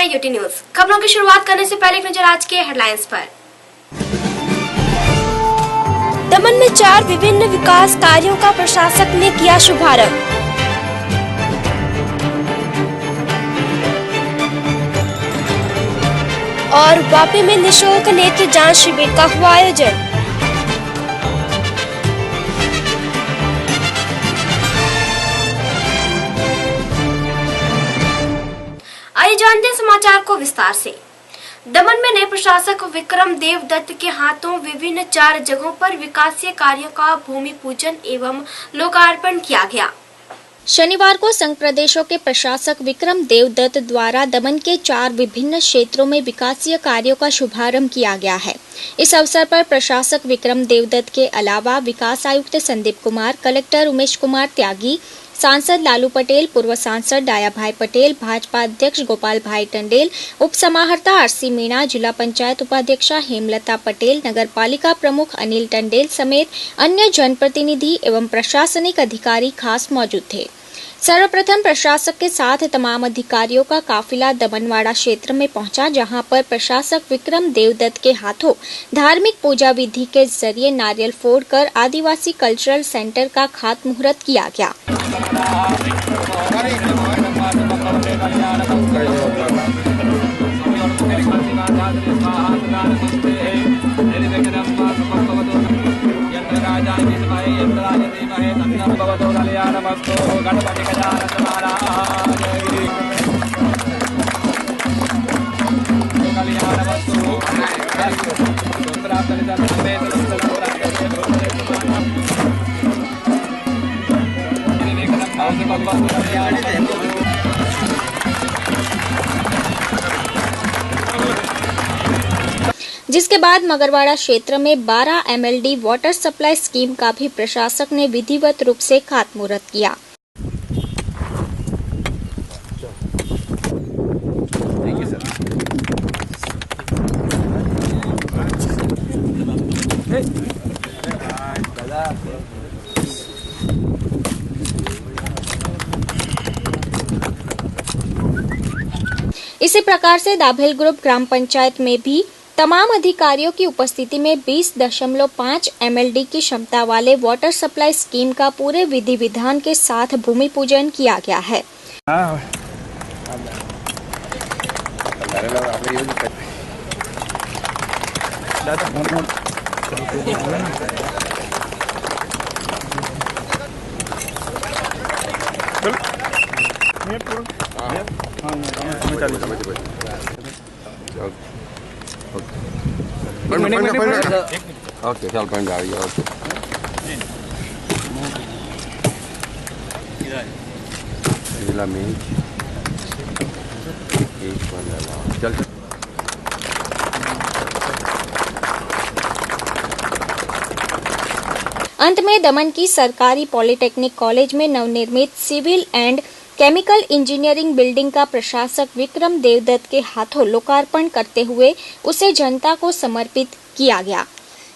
है UT news. खबरों की शुरुआत करने से पहले एक नजर आज के हेडलाइंस पर। दमन में 4 विभिन्न विकास कार्यों का प्रशासक ने किया शुभारंभ। और वापी में निःशुल्क नेत्र जांच शिविर का हुआ आयोजन। आइए जानते हैं समाचार को विस्तार से। दमन में नए प्रशासक विक्रम देव दत्त के हाथों विभिन्न 4 जगहों पर विकासीय कार्यों का भूमि पूजन एवं लोकार्पण किया गया। शनिवार को संघ प्रदेशों के प्रशासक विक्रम देव दत्त द्वारा दमन के 4 विभिन्न क्षेत्रों में विकासीय कार्यों का शुभारंभ किया गया है। इस अवसर पर प्रशासक विक्रम देव दत्त के अलावा विकास आयुक्त संदीप कुमार, कलेक्टर उमेश कुमार त्यागी, सांसद लालू पटेल, पूर्व सांसद डाया भाई पटेल, भाजपा अध्यक्ष गोपाल भाई टंडेल, उप समाहर्ता आरसी मीणा, जिला पंचायत उपाध्यक्षा हेमलता पटेल, नगर पालिका प्रमुख अनिल टंडेल समेत अन्य जनप्रतिनिधि एवं प्रशासनिक अधिकारी खास मौजूद थे। सर्वप्रथम प्रशासक के साथ तमाम अधिकारियों का काफिला दमनवाड़ा क्षेत्र में पहुंचा, जहां पर प्रशासक विक्रम देवदत्त के हाथों धार्मिक पूजा विधि के जरिए नारियल फोड़कर आदिवासी कल्चरल सेंटर का खातमुहूर्त किया गया। जिसके बाद मगरवाड़ा क्षेत्र में 12 MLD वाटर सप्लाई स्कीम का भी प्रशासक ने विधिवत रूप से खातमुहूर्त किया। इसी प्रकार से दाभेल ग्रुप ग्राम पंचायत में भी तमाम अधिकारियों की उपस्थिति में 20.5 MLD की क्षमता वाले वाटर सप्लाई स्कीम का पूरे विधि विधान के साथ भूमि पूजन किया गया है। ओके चल बन जा रही है। जिला में एक चल अंत में दमन की सरकारी पॉलिटेक्निक कॉलेज में नवनिर्मित civil and chemical engineering building का प्रशासक विक्रम देवदत्त के हाथों लोकार्पण करते हुए उसे जनता को समर्पित किया गया।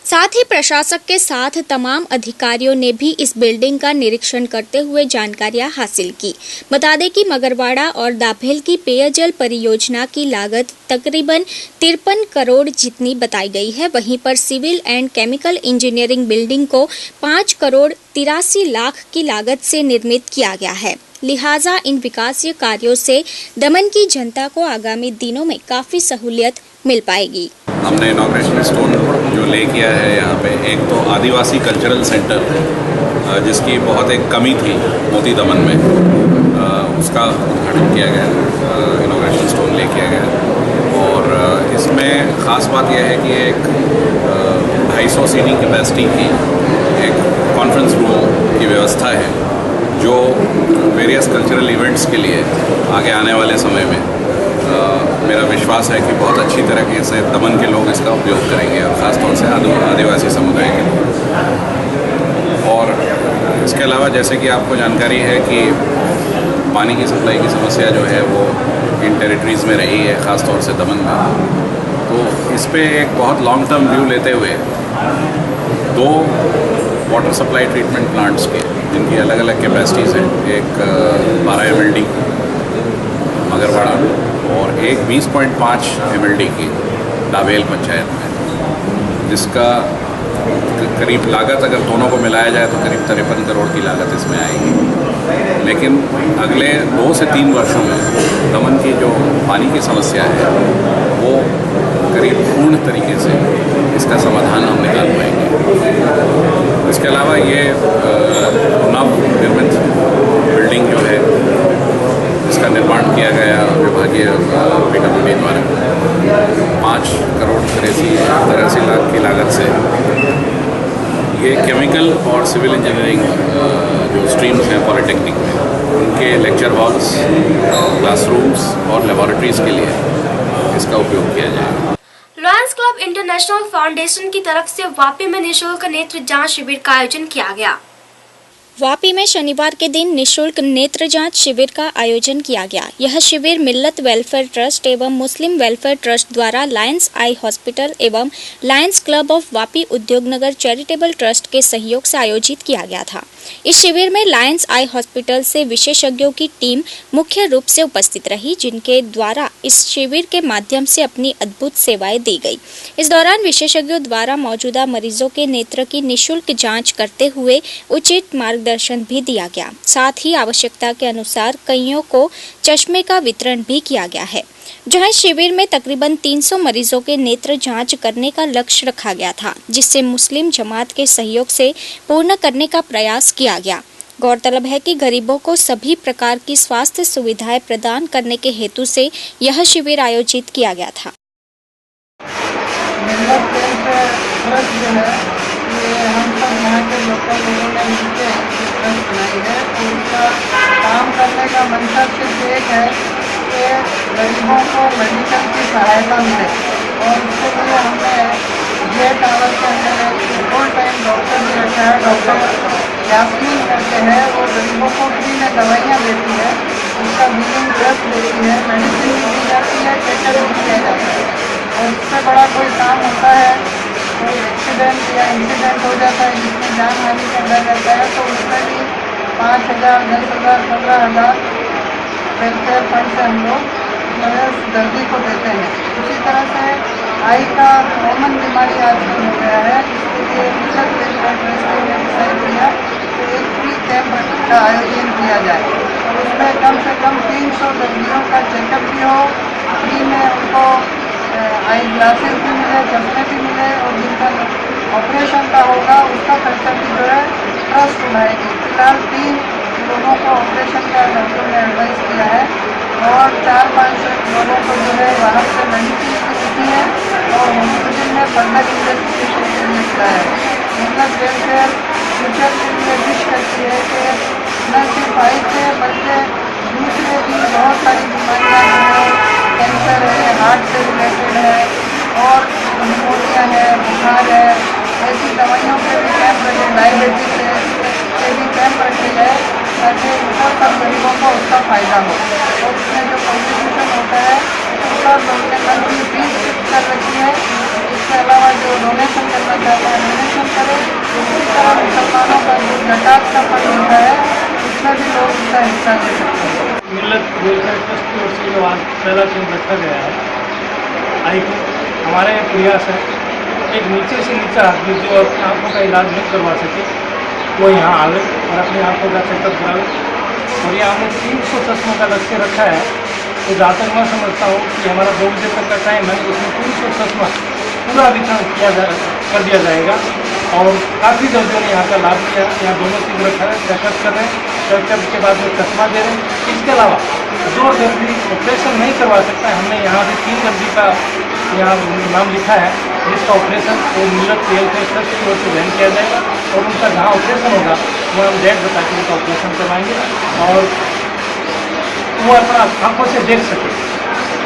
साथ ही प्रशासक के साथ तमाम अधिकारियों ने भी इस बिल्डिंग का निरीक्षण करते हुए जानकारियां हासिल की। बता दें कि मगरवाड़ा और दाभेल की पेयजल परियोजना की लागत तकरीबन 53 करोड़ जितनी बताई गई है। वहीं पर civil and chemical engineering building को 5 करोड़ 83 लाख की लागत से निर्मित किया गया है। लिहाजा इन विकासीय कार्यों से दमन की जनता को आगामी दिनों में काफी सहूलियत मिल पाएगी। हमने इनॉग्रेशन स्टोन जो ले किया है यहाँ पे, एक तो आदिवासी कल्चरल सेंटर जिसकी बहुत एक कमी थी मोती दमन में, उसका उद्घाटन किया गया, इनॉग्रेशन स्टोन ले किया गया। और इसमें ख़ास बात यह है कि एक 250 सीटिंग कैपेसिटी की एक कॉन्फ्रेंस रूम की व्यवस्था है, जो वेरियस कल्चरल इवेंट्स के लिए आगे आने वाले समय में मेरा विश्वास है कि बहुत अच्छी तरीके से दमन के लोग इसका उपयोग करेंगे, और ख़ासतौर से आदिवासी समुदाय के लोग। और इसके अलावा जैसे कि आपको जानकारी है कि पानी की सप्लाई की समस्या जो है वो इन टेरिटरीज़ में रही है, ख़ासतौर से दमन में। तो इस पर एक बहुत लॉन्ग टर्म व्यू लेते हुए 2 वाटर सप्लाई ट्रीटमेंट प्लांट्स के, जिनकी अलग अलग कैपेसिटीज़ हैं, एक 12 MLD मगरवाड़ा और एक 20.5 MLD की डाबेल पंचायत में, जिसका करीब लागत अगर दोनों को मिलाया जाए तो करीब 53 करोड़ की लागत इसमें आएगी। लेकिन अगले 2 से 3 वर्षों में दमन की जो पानी की समस्या है वो करीब पूर्ण तरीके से इसका समाधान हम निकाल पाएंगे। इसके अलावा ये नव निर्मित बिल्डिंग जो है इसका निर्माण किया गया विभागीय PWD द्वारा 5 करोड़ 83 लाख की लागत से ये केमिकल और सिविल इंजीनियरिंग जो स्ट्रीम्स हैं पॉलिटेक्निक में, उनके लेक्चर हॉल्स, क्लासरूम्स और लेबोरेटरीज़ के लिए इसका उपयोग किया जाएगा। लॉयंस क्लब इंटरनेशनल फाउंडेशन की तरफ से वापी में निःशुल्क नेत्र जांच शिविर का आयोजन किया गया। वापी में शनिवार के दिन निःशुल्क नेत्र जांच शिविर का आयोजन किया गया। यह शिविर मिल्लत वेलफेयर ट्रस्ट एवं मुस्लिम वेलफेयर ट्रस्ट द्वारा लायंस आई हॉस्पिटल एवं Lions club of Vapi Udyognagar charitable trust के सहयोग से आयोजित किया गया था। इस शिविर में लायंस आई हॉस्पिटल से विशेषज्ञों की टीम मुख्य रूप से उपस्थित रही, जिनके द्वारा इस शिविर के माध्यम से अपनी अद्भुत सेवाएं दी गई। इस दौरान विशेषज्ञों द्वारा मौजूदा मरीजों के नेत्र की निःशुल्क जांच करते हुए उचित मार्गदर्शन भी दिया गया। साथ ही आवश्यकता के अनुसार कईयों को चश्मे का वितरण भी किया गया है। जहां शिविर में तकरीबन 300 मरीजों के नेत्र जांच करने का लक्ष्य रखा गया था, जिससे मुस्लिम जमात के सहयोग से पूर्ण करने का प्रयास किया गया। गौरतलब है कि गरीबों को सभी प्रकार की स्वास्थ्य सुविधाएं प्रदान करने के हेतु से यह शिविर आयोजित किया गया था। हम सब यहाँ के लोकल लोगों ने मिलकर ट्रस्ट बनाई है। उनका काम करने का मंशा सिर्फ एक है कि गरीबों को मेडिकल की सहायता मिले, और उसके लिए हमने ये टावर के अंदर फुल टाइम डॉक्टर भी रखा है। डॉक्टर यास्मीन करते हैं, वो गरीबों को फ्री में दवाइयाँ देती है, उसका बिलिंग ट्रस्ट देती है, मेडिसिन भी दी जाती है, चेकअप भी किया जाता है। और उससे बड़ा कोई काम होता है, कोई एक्सीडेंट या इंसिडेंट हो जाता है जिसमें जान हानि का डर रहता है, तो उसमें भी 5,000, 10,000, 15,000 वेलफेयर फंड से हम लोग दर्दी को देते हैं। उसी तरह से आई का कॉमन बीमारी आजकल हो गया है, इसके लिए मिल्लत वेलफेयर ट्रस्ट ने डिसाइड किया कि एक फ्री कैंप का आयोजन किया जाए, और उसमें कम से कम 300 दर्दियों का चेकअप भी हो, फ्री में उनको आई ग्लासेस भी मिले, चश्मे भी मिले, और जिनका ऑपरेशन का होगा उसका खर्चा भी जो है ट्रस्ट उठाएगी। फिलहाल 3 लोगों को ऑपरेशन का डॉक्टर ने एडवाइस किया है, और 4-5 लोगों को जो है बाहर से मेडिसिन की स्थिति है, और हॉस्पिटल में फर्दर इन्वेस्टिगेशन के लिए किया है। मिल्लत वेलफेयर फ्यूचर के लिए विश करती है कि न सिर्फ आई से बल्कि दूसरे भी बहुत सारी बीमारियाँ जो है, कैंसर है, हार्ट से रिलेटेड है, और निमोनिया है, बुखार है, ऐसी दवाइयों के भी कैंप रखे, डायबिटीज के भी कैंप रखे गए, ताकि सब गरीबों को उसका फ़ायदा हो। और उसमें जो कॉन्ट्रीब्यूशन होता है उसका उन्होंने मंथली फीस फिक्स कर रखी है। इसके अलावा जो डोनेशन करना चाहता है डोनेशन करे। इसी तरह मुसलमानों का जो ज़कात का फंड होता है उसमें भी लोग उसका हिस्सा ले सकते हैं। मिल्लत वेलफेयर ट्रस्ट की ओर से जो आज पहला कैंप रखा गया है, आई हमारे प्रयास है एक नीचे से नीचा आदमी जो अपनी आँखों का इलाज नहीं करवा सके वो यहाँ आवे और अपनी आँखों का चेकअप करावे। और ये हमने 300 चश्मों का लक्ष्य रखा है। तो जहाँ तक मैं समझता हूँ कि हमारा 2 बजे तक का टाइम है, उसमें 300 चश्मा पूरा वितरण कर दिया जाएगा। और काफ़ी दर्दियों ने यहाँ का लाभ लिया। यहाँ दोनों चीज़ रखा है, चेकअप कर रहे हैं, चेकअप के बाद वो चश्मा दे रहे हैं। इसके अलावा जो दर्दी ऑपरेशन नहीं करवा सकता है, हमने यहाँ से 3 दर्दी का यहाँ नाम लिखा है, जिसका ऑपरेशन वो मिल्लत वेलफेयर ट्रस्ट की ओर से जॉइन किया जाएगा। और उनका जहाँ ऑपरेशन होगा वो हम डेट बता के उनका ऑपरेशन करवाएंगे, और वो अपना आँखों से देख सके।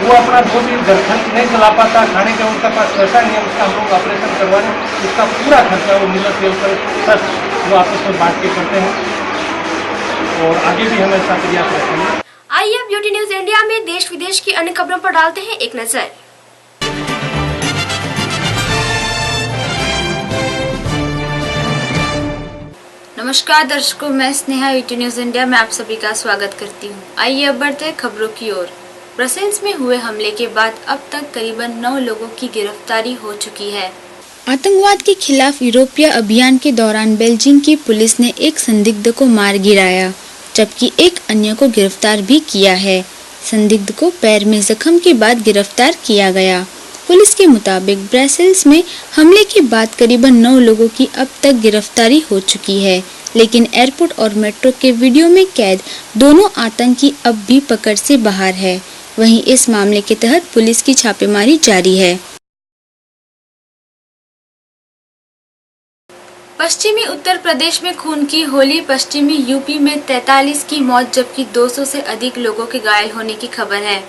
वो अपना 2 दिन घर खर्च नहीं चला पाता, खाने का उनका पास पैसा नहीं है, उसका हम लोग ऑपरेशन करवाने उसका पूरा खर्चा वो मिल्लत वेलफेयर ट्रस्ट वो आपस में बांट के करते हैं। और आगे भी हम ऐसा प्रयास रखेंगे। आइए ब्यूटी न्यूज इंडिया में देश विदेश की अन्य खबरों पर डालते हैं एक नजर। नमस्कार दर्शकों, मैं स्नेहा ब्यूटी न्यूज इंडिया में आप सभी का स्वागत करती हूँ। आइए अब बढ़ते हैं खबरों की ओर। ब्रसेल्स में हुए हमले के बाद अब तक करीबन 9 लोगों की गिरफ्तारी हो चुकी है। आतंकवाद के खिलाफ यूरोपीय अभियान के दौरान बेल्जियम की पुलिस ने एक संदिग्ध को मार गिराया, जबकि एक अन्य को गिरफ्तार भी किया है। संदिग्ध को पैर में जख्म के बाद गिरफ्तार किया गया। पुलिस के मुताबिक ब्रसेल्स में हमले के बाद करीबन 9 लोगों की अब तक गिरफ्तारी हो चुकी है, लेकिन एयरपोर्ट और मेट्रो के वीडियो में कैद दोनों आतंकी अब भी पकड़ से बाहर है। वहीं इस मामले के तहत पुलिस की छापेमारी जारी है। पश्चिमी उत्तर प्रदेश में खून की होली। पश्चिमी यूपी में 43 की मौत जबकि 200 से अधिक लोगों के घायल होने की खबर है।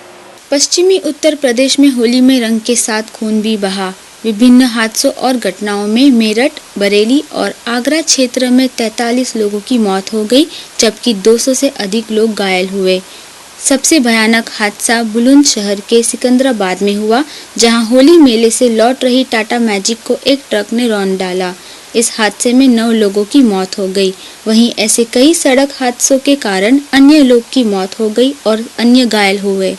पश्चिमी उत्तर प्रदेश में होली में रंग के साथ खून भी बहा। विभिन्न हादसों और घटनाओं में मेरठ, बरेली और आगरा क्षेत्र में 43 लोगों की मौत हो गई, जबकि 200 से अधिक लोग घायल हुए। सबसे भयानक हादसा बुलंदशहर के सिकंदराबाद में हुआ, जहां होली मेले से लौट रही टाटा मैजिक को एक ट्रक ने रौंद डाला। इस हादसे में 9 लोगों की मौत हो गई। वहीं ऐसे कई सड़क हादसों के कारण अन्य लोग की मौत हो गई और अन्य घायल हुए।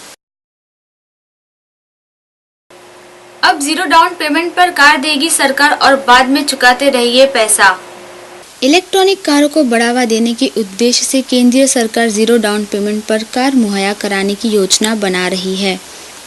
अब 0 डाउन पेमेंट पर कार देगी सरकार और बाद में चुकाते रहिए पैसा। इलेक्ट्रॉनिक कारों को बढ़ावा देने के उद्देश्य से केंद्रीय सरकार 0 डाउन पेमेंट पर कार मुहैया कराने की योजना बना रही है।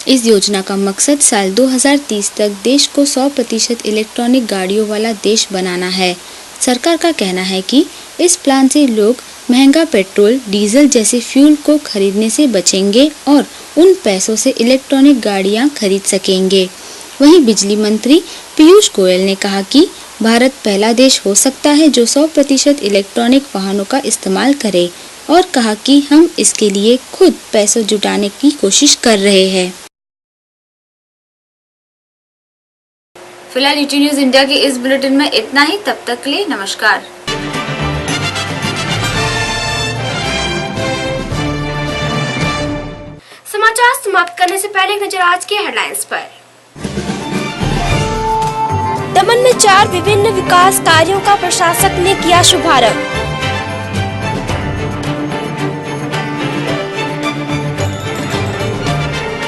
इस योजना का मकसद साल 2030 तक देश को 100% इलेक्ट्रॉनिक गाड़ियों वाला देश बनाना है। सरकार का कहना है कि इस प्लान से लोग महंगा पेट्रोल, डीजल जैसे फ्यूल को खरीदने से बचेंगे और उन पैसों से इलेक्ट्रॉनिक गाड़ियां खरीद सकेंगे। वहीं बिजली मंत्री पीयूष गोयल ने कहा कि भारत पहला देश हो सकता है जो 100% इलेक्ट्रॉनिक वाहनों का इस्तेमाल करे और कहा कि हम इसके लिए खुद पैसे जुटाने की कोशिश कर रहे हैं। फिलहाल यूटी न्यूज इंडिया के इस बुलेटिन में इतना ही। तब तक के लिए नमस्कार। समाचार समाप्त करने से पहले एक नजर आज के हेडलाइंस पर। दमन में 4 विभिन्न विकास कार्यों का प्रशासक ने किया शुभारंभ।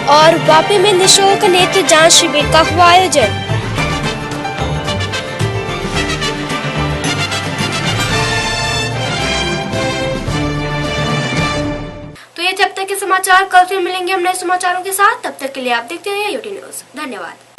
और वापी में निःशुल्क नेत्र जांच शिविर का हुआ आयोजन। तो ये जब तक के समाचार, कल फिर मिलेंगे हम नए समाचारों के साथ। तब तक के लिए आप देखते रहिए यूटी न्यूज। धन्यवाद।